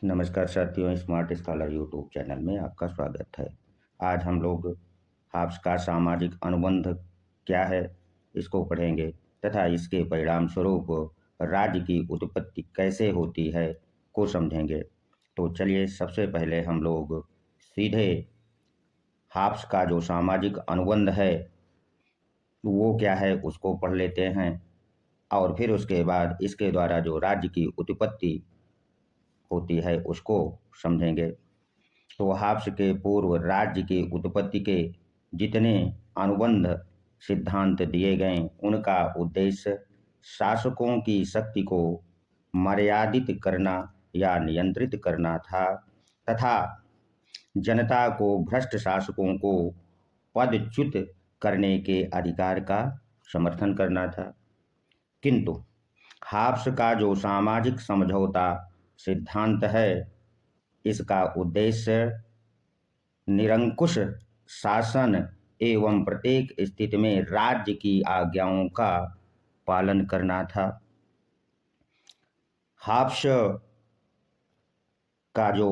नमस्कार साथियों, smart scholar YouTube channel में आपका स्वागत है। आज हम लोग हाब्स का सामाजिक अनुबंध क्या है इसको पढ़ेंगे तथा इसके परिणाम स्वरूप राज्य की उत्पत्ति कैसे होती है को समझेंगे। तो चलिए सबसे पहले हम लोग सीधे हाब्स का जो सामाजिक अनुबंध है वो क्या है उसको पढ़ लेते हैं और फिर उसके बाद इसके द्वारा जो राज्य की उत्पत्ति होती है उसको समझेंगे। तो हाब्स के पूर्व राज्य की उत्पत्ति के जितने अनुबंध सिद्धांत दिए गए उनका उद्देश्य शासकों की शक्ति को मर्यादित करना या नियंत्रित करना था तथा जनता को भ्रष्ट शासकों को पदच्युत करने के अधिकार का समर्थन करना था। किंतु हाब्स का जो सामाजिक समझौता सिद्धांत है इसका उद्देश्य निरंकुश शासन एवं प्रत्येक स्थिति में राज्य की आज्ञाओं का पालन करना था। हाब्स का जो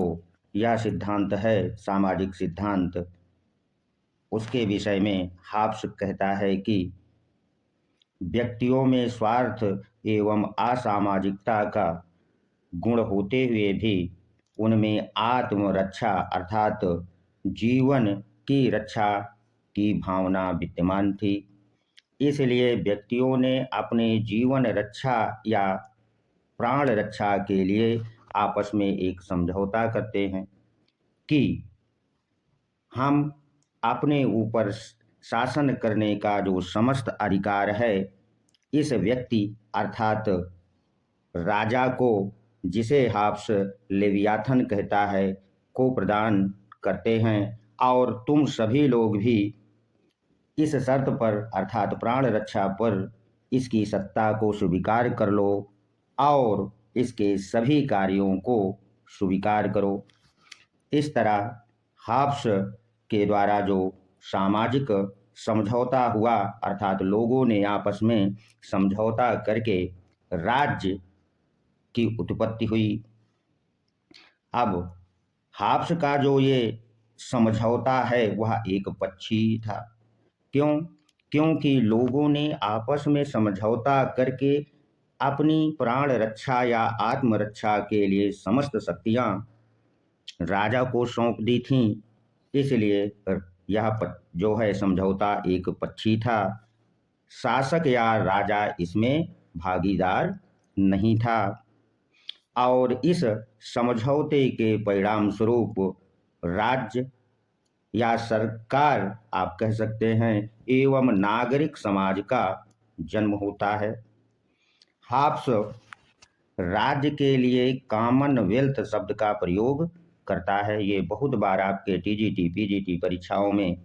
यह सिद्धांत है सामाजिक सिद्धांत उसके विषय में हाब्स कहता है कि व्यक्तियों में स्वार्थ एवं असामाजिकता का गुण होते हुए भी उनमें आत्मरक्षा अर्थात जीवन की रक्षा की भावना विद्यमान थी। इसलिए व्यक्तियों ने अपने जीवन रक्षा या प्राण रक्षा के लिए आपस में एक समझौता करते हैं कि हम अपने ऊपर शासन करने का जो समस्त अधिकार है इस व्यक्ति अर्थात राजा को, जिसे हाब्स लेवियाथन कहता है, को प्रदान करते हैं और तुम सभी लोग भी इस शर्त पर अर्थात प्राण रक्षा पर इसकी सत्ता को स्वीकार कर लो और इसके सभी कार्यों को स्वीकार करो। इस तरह हाब्स के द्वारा जो सामाजिक समझौता हुआ अर्थात लोगों ने आपस में समझौता करके राज्य की उत्पत्ति हुई। अब हाब्स का जो ये समझौता है वह एक पक्षी था। क्यों? क्योंकि लोगों ने आपस में समझौता करके अपनी प्राण रक्षा या आत्मरक्षा के लिए समस्त शक्तियां राजा को सौंप दी थीं। इसलिए यह जो है समझौता एक पक्षी था। शासक या राजा इसमें भागीदार नहीं था और इस समझौते के परिणाम स्वरूप राज्य या सरकार आप कह सकते हैं एवं नागरिक समाज का जन्म होता है। हाब्स राज्य के लिए कॉमनवेल्थ शब्द का प्रयोग करता है। ये बहुत बार आपके टीजीटी पीजीटी परीक्षाओं में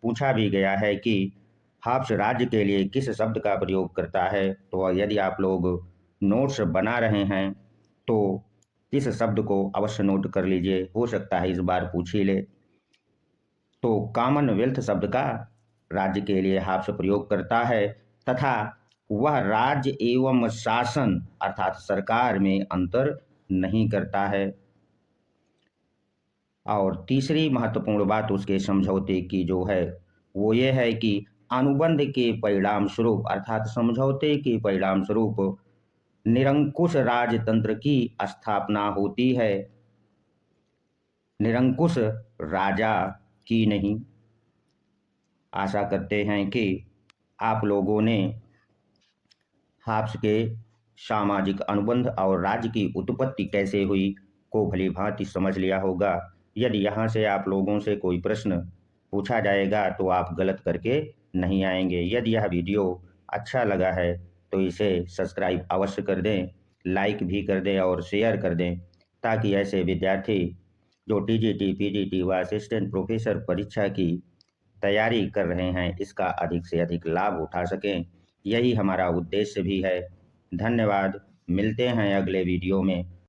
पूछा भी गया है कि हाब्स राज्य के लिए किस शब्द का प्रयोग करता है। तो यदि आप लोग नोट्स बना रहे हैं तो इस शब्द को अवश्य नोट कर लीजिए, हो सकता है इस बार पूछ ही ले। तो कॉमनवेल्थ शब्द का राज्य के लिए हाब्स प्रयोग करता है तथा वह राज्य एवं शासन अर्थात सरकार में अंतर नहीं करता है। और तीसरी महत्वपूर्ण बात उसके समझौते की जो है वो ये है कि अनुबंध के परिणाम स्वरूप अर्थात समझौते के परिणाम स्वरूप निरंकुश राजतंत्र की स्थापना होती है, निरंकुश राजा की नहीं। आशा करते हैं कि आप लोगों ने हाब्स के सामाजिक अनुबंध और राज्य की उत्पत्ति कैसे हुई को भली भांति समझ लिया होगा। यदि यहाँ से आप लोगों से कोई प्रश्न पूछा जाएगा तो आप गलत करके नहीं आएंगे। यदि यह वीडियो अच्छा लगा है तो इसे सब्सक्राइब अवश्य कर दें, लाइक भी कर दें और शेयर कर दें ताकि ऐसे विद्यार्थी जो टीजीटी पीजीटी व असिस्टेंट प्रोफेसर परीक्षा की तैयारी कर रहे हैं इसका अधिक से अधिक लाभ उठा सकें। यही हमारा उद्देश्य भी है। धन्यवाद। मिलते हैं अगले वीडियो में।